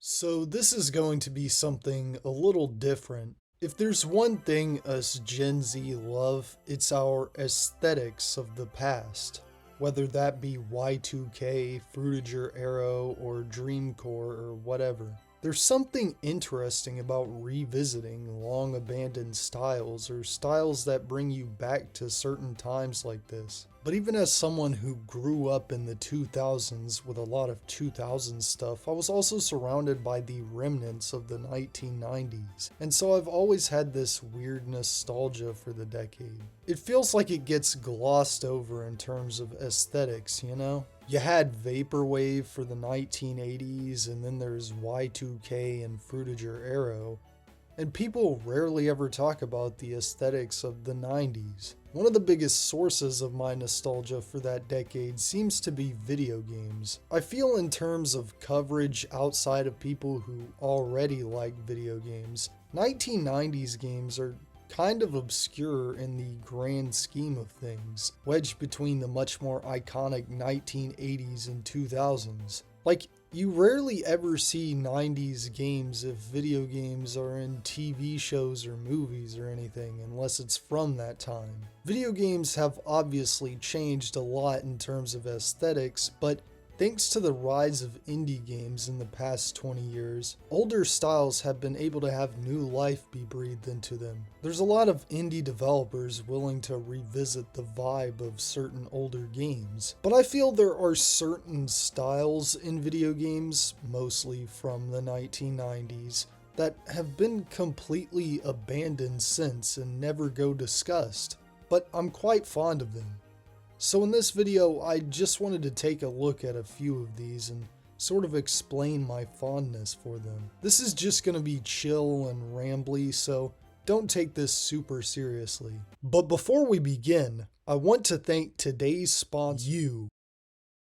So this is going to be something a little different. If there's one thing us Gen Z love, it's our aesthetics of the past. Whether that be Y2K, Fruitager Arrow, or Dreamcore, or whatever. There's something interesting about revisiting long abandoned styles or styles that bring you back to certain times like this. But even as someone who grew up in the 2000s with a lot of 2000s stuff, I was also surrounded by the remnants of the 1990s. And so I've always had this weird nostalgia for the decade. It feels like it gets glossed over in terms of aesthetics, you know? You had Vaporwave for the 1980s, and then there's Y2K and Fruitager Arrow, and people rarely ever talk about the aesthetics of the 90s. One of the biggest sources of my nostalgia for that decade seems to be video games. I feel in terms of coverage outside of people who already like video games, 1990s games are kind of obscure in the grand scheme of things, wedged between the much more iconic 1980s and 2000s. Like, you rarely ever see 90s games if video games are in TV shows or movies or anything, unless it's from that time. Video games have obviously changed a lot in terms of aesthetics, but thanks to the rise of indie games in the past 20 years, older styles have been able to have new life be breathed into them. There's a lot of indie developers willing to revisit the vibe of certain older games, but I feel there are certain styles in video games, mostly from the 1990s, that have been completely abandoned since and never go discussed, but I'm quite fond of them. So in this video, I just wanted to take a look at a few of these and sort of explain my fondness for them. This is just going to be chill and rambly, so don't take this super seriously. But before we begin, I want to thank today's sponsor, you.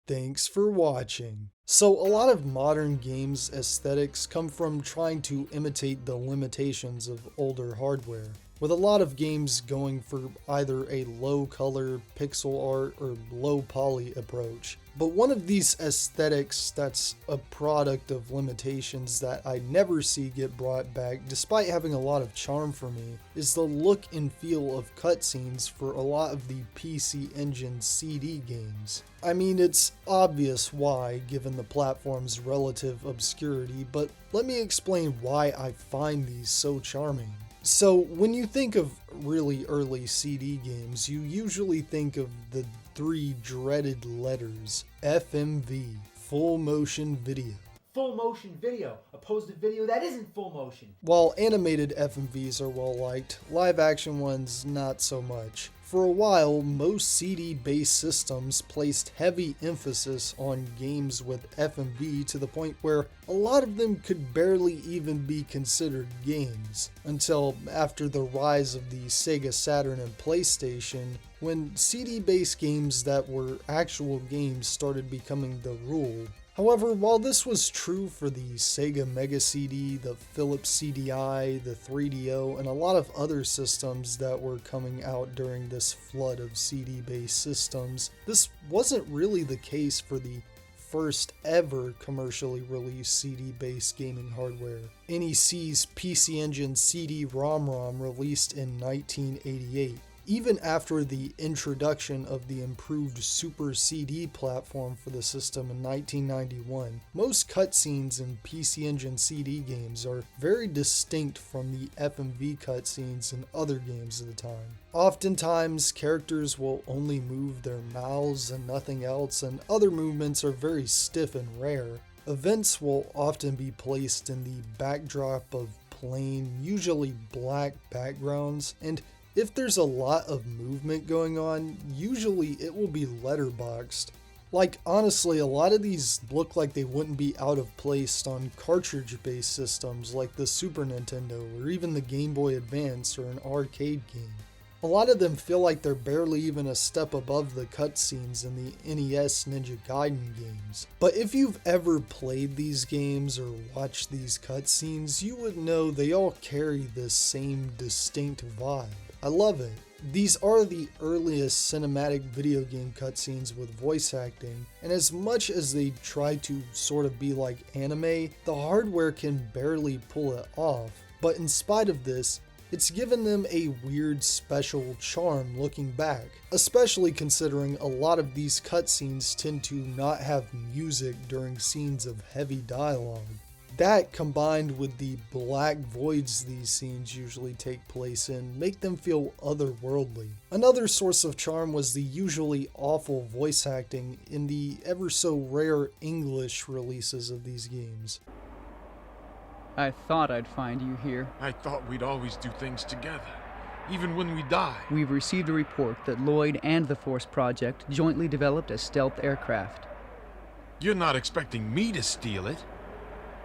Thanks for watching. So a lot of modern games aesthetics come from trying to imitate the limitations of older hardware, with a lot of games going for either a low color, pixel art, or low poly approach. But one of these aesthetics that's a product of limitations that I never see get brought back, despite having a lot of charm for me, is the look and feel of cutscenes for a lot of the PC Engine CD games. I mean, it's obvious why, given the platform's relative obscurity, but let me explain why I find these so charming. So, when you think of really early CD games, you usually think of the three dreaded letters: FMV, full motion video. Full motion video, opposed to video that isn't full motion. While animated FMVs are well liked, live action ones not so much. For a while, most CD-based systems placed heavy emphasis on games with FMV to the point where a lot of them could barely even be considered games, until after the rise of the Sega Saturn and PlayStation, when CD-based games that were actual games started becoming the rule. However, while this was true for the Sega Mega CD, the Philips CDI, the 3DO, and a lot of other systems that were coming out during this flood of CD-based systems, this wasn't really the case for the first ever commercially released CD-based gaming hardware. NEC's PC Engine CD-ROM released in 1988. Even after the introduction of the improved Super CD platform for the system in 1991, most cutscenes in PC Engine CD games are very distinct from the FMV cutscenes in other games of the time. Oftentimes, characters will only move their mouths and nothing else, and other movements are very stiff and rare. Events will often be placed in the backdrop of plain, usually black backgrounds, and if there's a lot of movement going on, usually it will be letterboxed. Like, honestly, a lot of these look like they wouldn't be out of place on cartridge-based systems like the Super Nintendo or even the Game Boy Advance or an arcade game. A lot of them feel like they're barely even a step above the cutscenes in the NES Ninja Gaiden games. But if you've ever played these games or watched these cutscenes, you would know they all carry this same distinct vibe. I love it. These are the earliest cinematic video game cutscenes with voice acting, and as much as they try to sort of be like anime, the hardware can barely pull it off. But in spite of this, it's given them a weird special charm looking back, especially considering a lot of these cutscenes tend to not have music during scenes of heavy dialogue. That, combined with the black voids these scenes usually take place in, make them feel otherworldly. Another source of charm was the usually awful voice acting in the ever so rare English releases of these games. I thought I'd find you here. I thought we'd always do things together, even when we die. We've received a report that Lloyd and the Force Project jointly developed a stealth aircraft. You're not expecting me to steal it.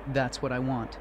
That's what I want.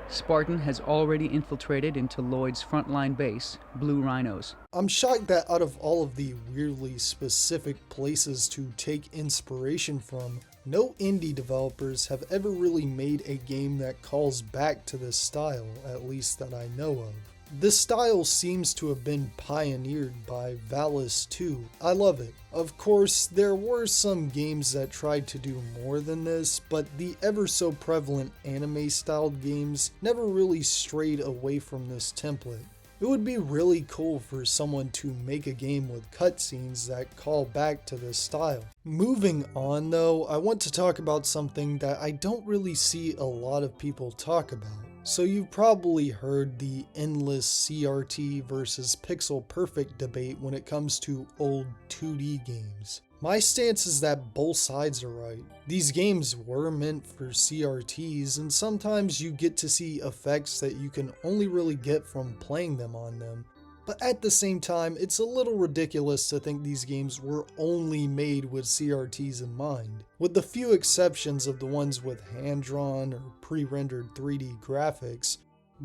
Spartan has already infiltrated into Lloyd's frontline base, Blue Rhinos. I'm shocked that out of all of the weirdly specific places to take inspiration from, no indie developers have ever really made a game that calls back to this style, at least that I know of. This style seems to have been pioneered by Valis 2. I love it. Of course, there were some games that tried to do more than this, but the ever so prevalent anime-styled games never really strayed away from this template. It would be really cool for someone to make a game with cutscenes that call back to this style. Moving on though, I want to talk about something that I don't really see a lot of people talk about. So you've probably heard the endless CRT versus pixel perfect debate when it comes to old 2D games. My stance is that both sides are right. These games were meant for CRTs, and sometimes you get to see effects that you can only really get from playing them on them. But at the same time, it's a little ridiculous to think these games were only made with CRTs in mind. With the few exceptions of the ones with hand-drawn or pre-rendered 3D graphics,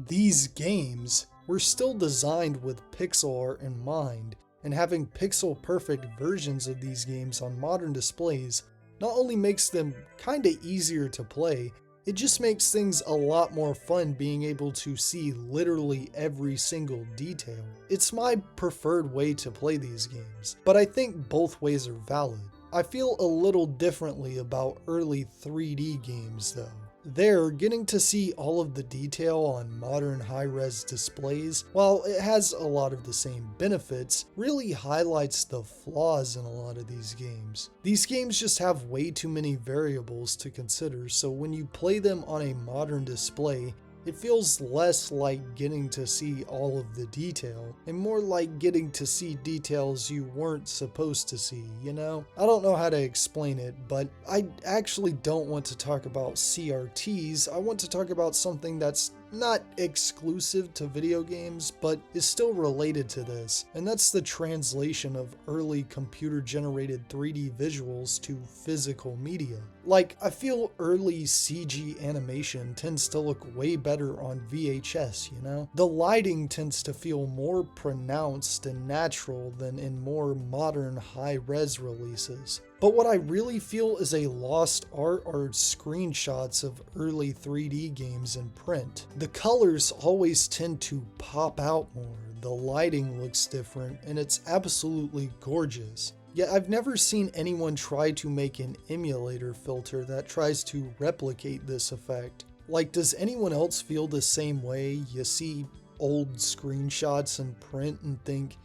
these games were still designed with pixel art in mind, and having pixel-perfect versions of these games on modern displays not only makes them kinda easier to play, it just makes things a lot more fun being able to see literally every single detail. It's my preferred way to play these games, but I think both ways are valid. I feel a little differently about early 3D games though. There, getting to see all of the detail on modern high-res displays, while it has a lot of the same benefits, really highlights the flaws in a lot of these games. These games just have way too many variables to consider, so when you play them on a modern display, it feels less like getting to see all of the detail, and more like getting to see details you weren't supposed to see, you know? I don't know how to explain it, but I actually don't want to talk about CRTs. I want to talk about something that's not exclusive to video games, but is still related to this, and that's the translation of early computer-generated 3D visuals to physical media. Like, I feel early CG animation tends to look way better on VHS, you know? The lighting tends to feel more pronounced and natural than in more modern high-res releases. But what I really feel is a lost art are screenshots of early 3D games in print. The colors always tend to pop out more, the lighting looks different, and it's absolutely gorgeous. Yet I've never seen anyone try to make an emulator filter that tries to replicate this effect. Like, does anyone else feel the same way? You see old screenshots in print and think,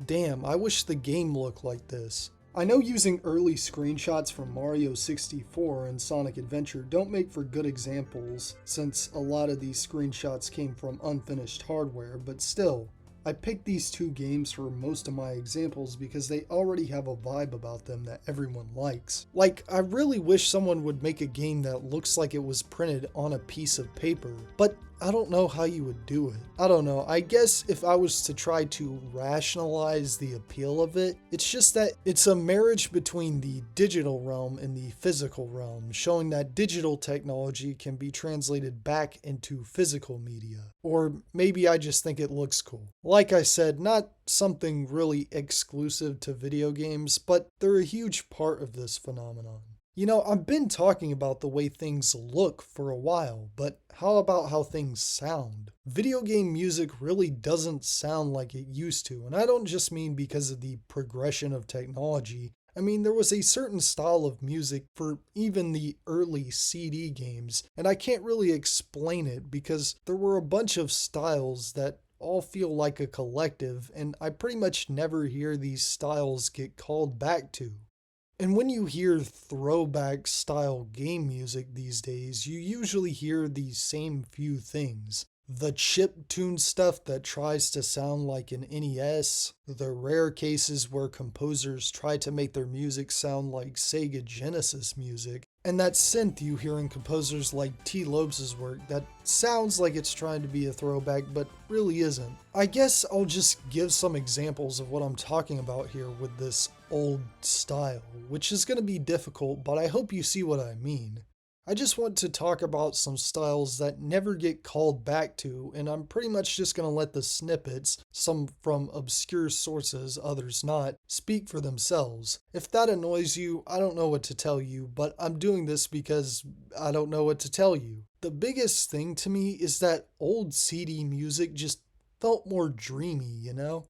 damn, I wish the game looked like this. I know using early screenshots from Mario 64 and Sonic Adventure don't make for good examples, since a lot of these screenshots came from unfinished hardware, but still, I picked these two games for most of my examples because they already have a vibe about them that everyone likes. Like, I really wish someone would make a game that looks like it was printed on a piece of paper, but I don't know how you would do it. I don't know, I guess if I was to try to rationalize the appeal of it, it's just that it's a marriage between the digital realm and the physical realm, showing that digital technology can be translated back into physical media. Or maybe I just think it looks cool. Like I said, not something really exclusive to video games, but they're a huge part of this phenomenon. You know, I've been talking about the way things look for a while, but how about how things sound? Video game music really doesn't sound like it used to, and I don't just mean because of the progression of technology. I mean, there was a certain style of music for even the early CD games, and I can't really explain it because there were a bunch of styles that all feel like a collective, and I pretty much never hear these styles get called back to. And when you hear throwback style game music these days, you usually hear these same few things. The chip-tuned stuff that tries to sound like an NES, the rare cases where composers try to make their music sound like Sega Genesis music, and that synth you hear in composers like T. Lopes' work that sounds like it's trying to be a throwback but really isn't. I guess I'll just give some examples of what I'm talking about here with this old style, which is going to be difficult, but I hope you see what I mean. I just want to talk about some styles that never get called back to, and I'm pretty much just going to let the snippets, some from obscure sources, others not, speak for themselves. If that annoys you, I don't know what to tell you, but I'm doing this because I don't know what to tell you. The biggest thing to me is that old CD music just felt more dreamy, you know?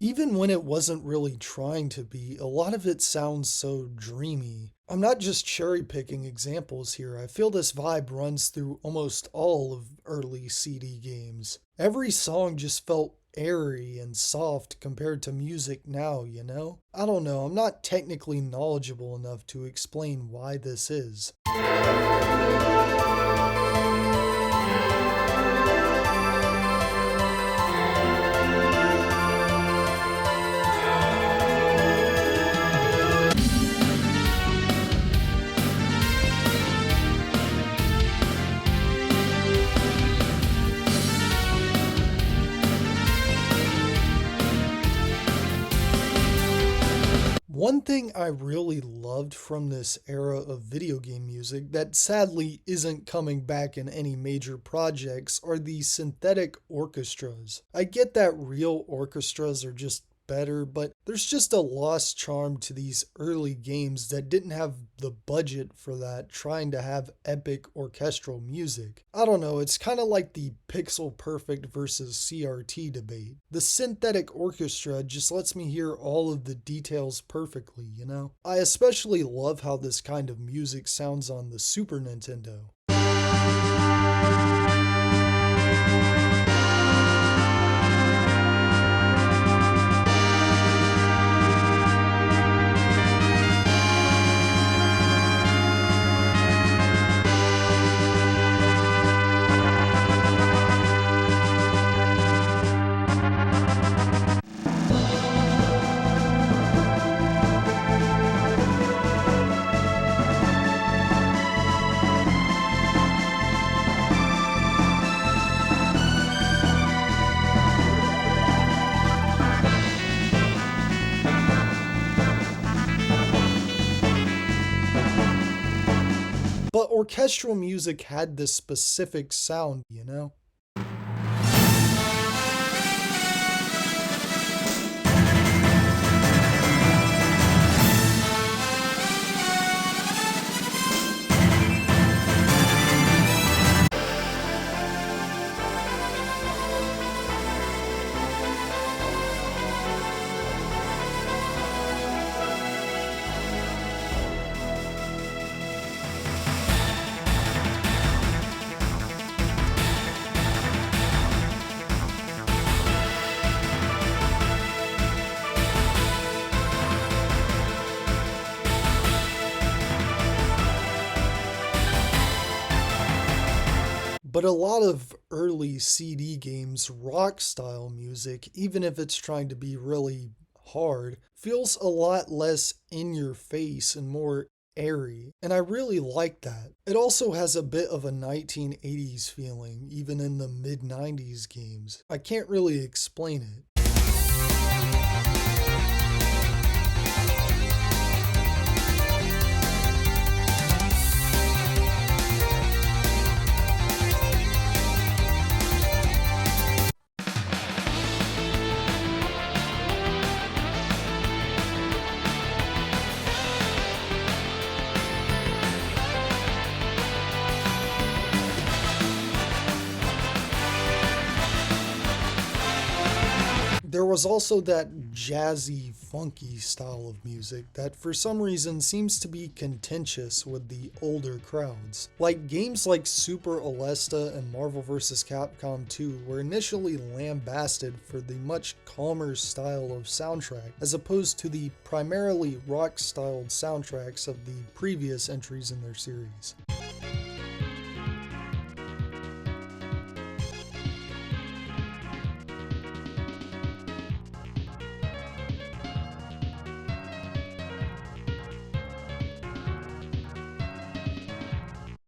Even when it wasn't really trying to be, a lot of it sounds so dreamy. I'm not just cherry picking examples here, I feel this vibe runs through almost all of early CD games. Every song just felt airy and soft compared to music now, you know? I don't know, I'm not technically knowledgeable enough to explain why this is. One thing I really loved from this era of video game music that sadly isn't coming back in any major projects are the synthetic orchestras. I get that real orchestras are just better, but there's just a lost charm to these early games that didn't have the budget for that, trying to have epic orchestral music. I don't know, it's kind of like the pixel perfect versus CRT debate. The synthetic orchestra just lets me hear all of the details perfectly, you know? I especially love how this kind of music sounds on the Super Nintendo. But orchestral music had this specific sound, you know? But a lot of early CD games, rock style music, even if it's trying to be really hard, feels a lot less in your face and more airy, and I really like that. It also has a bit of a 1980s feeling, even in the mid-90s games. I can't really explain it. was also that jazzy, funky style of music that for some reason seems to be contentious with the older crowds. Like games like Super Alesta and Marvel vs. Capcom 2 were initially lambasted for the much calmer style of soundtrack, as opposed to the primarily rock-styled soundtracks of the previous entries in their series.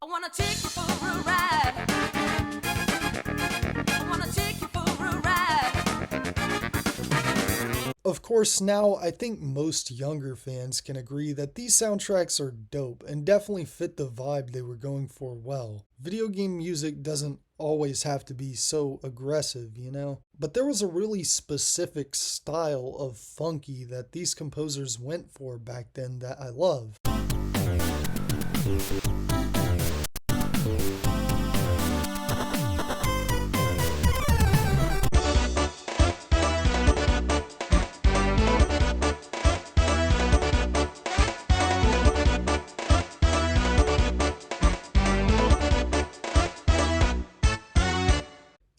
I wanna take you for a ride. I wanna take you for a ride. Of course, now I think most younger fans can agree that these soundtracks are dope and definitely fit the vibe they were going for well. Video game music doesn't always have to be so aggressive, you know? But there was a really specific style of funky that these composers went for back then that I love.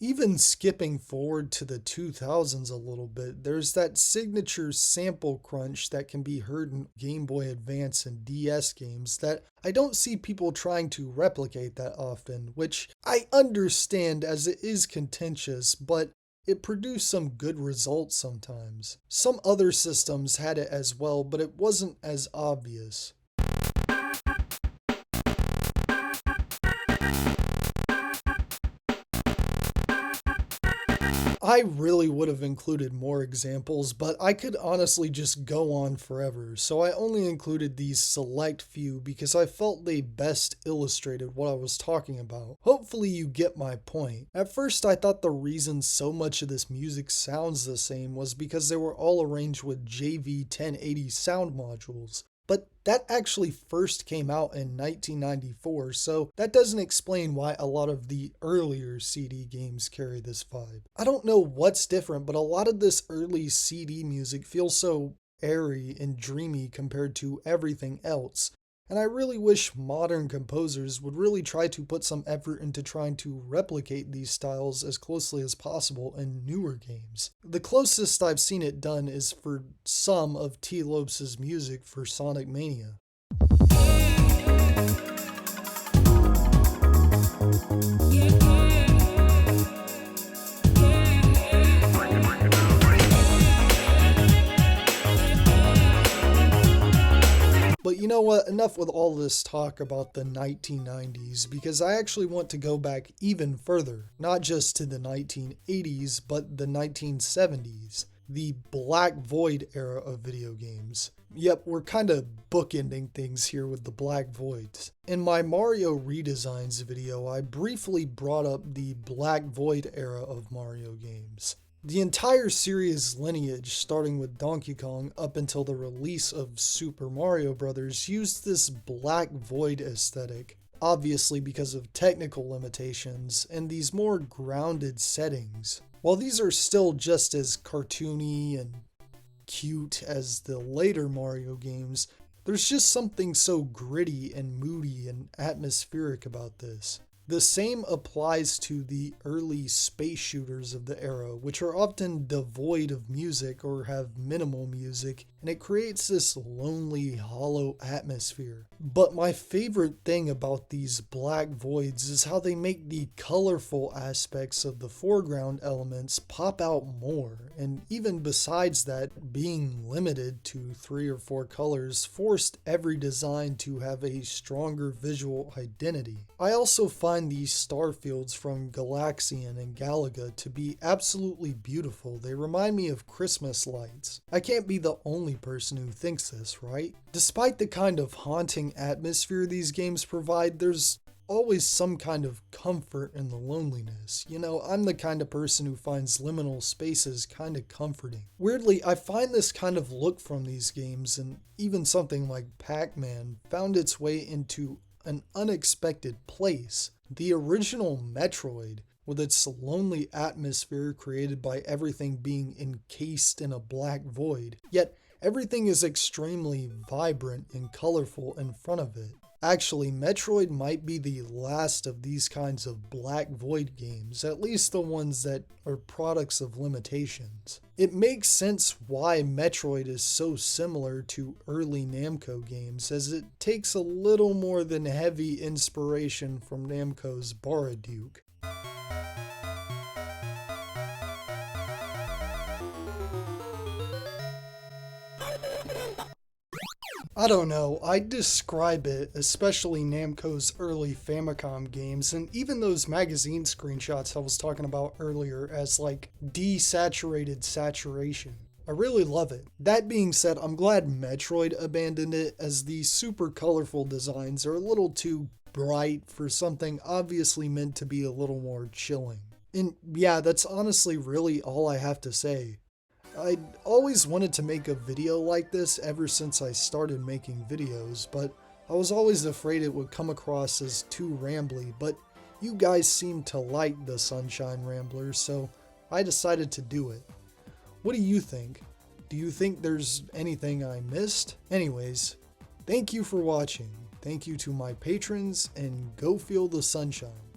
Even skipping forward to the 2000s a little bit, there's that signature sample crunch that can be heard in Game Boy Advance and DS games that I don't see people trying to replicate that often, which I understand as it is contentious, but it produced some good results sometimes. Some other systems had it as well, but it wasn't as obvious. I really would have included more examples, but I could honestly just go on forever, so I only included these select few because I felt they best illustrated what I was talking about. Hopefully you get my point. At first I thought the reason so much of this music sounds the same was because they were all arranged with JV-1080 sound modules. But that actually first came out in 1994, so that doesn't explain why a lot of the earlier CD games carry this vibe. I don't know what's different, but a lot of this early CD music feels so airy and dreamy compared to everything else. And I really wish modern composers would really try to put some effort into trying to replicate these styles as closely as possible in newer games. The closest I've seen it done is for some of T. Lopes' music for Sonic Mania. But you know what, enough with all this talk about the 1990s, because I actually want to go back even further, not just to the 1980s, but the 1970s, the Black Void era of video games. Yep, we're kind of bookending things here with the Black Voids. In my Mario Redesigns video, I briefly brought up the Black Void era of Mario games. The entire series lineage, starting with Donkey Kong up until the release of Super Mario Bros., used this Black Void aesthetic, obviously because of technical limitations, and these more grounded settings. While these are still just as cartoony and cute as the later Mario games, there's just something so gritty and moody and atmospheric about this. The same applies to the early space shooters of the era, which are often devoid of music or have minimal music, and it creates this lonely, hollow atmosphere. But my favorite thing about these Black Voids is how they make the colorful aspects of the foreground elements pop out more, and even besides that, being limited to 3 or 4 colors forced every design to have a stronger visual identity. I also find these star fields from Galaxian and Galaga to be absolutely beautiful. They remind me of Christmas lights. I can't be the only person who thinks this, right? Despite the kind of haunting atmosphere these games provide, there's always some kind of comfort in the loneliness. You know, I'm the kind of person who finds liminal spaces kind of comforting. Weirdly, I find this kind of look from these games, and even something like Pac-Man, found its way into an unexpected place. The original Metroid, with its lonely atmosphere created by everything being encased in a black void, yet everything is extremely vibrant and colorful in front of it. Actually, Metroid might be the last of these kinds of black void games, at least the ones that are products of limitations. It makes sense why Metroid is so similar to early Namco games, as it takes a little more than heavy inspiration from Namco's Baraduke. I don't know, I'd describe it, especially Namco's early Famicom games, and even those magazine screenshots I was talking about earlier, as like desaturated saturation. I really love it. That being said, I'm glad Metroid abandoned it, as the super colorful designs are a little too bright for something obviously meant to be a little more chilling. And yeah, that's honestly really all I have to say. I'd always wanted to make a video like this ever since I started making videos, but I was always afraid it would come across as too rambly, but you guys seem to like the Sunshine Rambler, so I decided to do it. What do you think? Do you think there's anything I missed? Anyways, thank you for watching. Thank you to my patrons, and go feel the sunshine.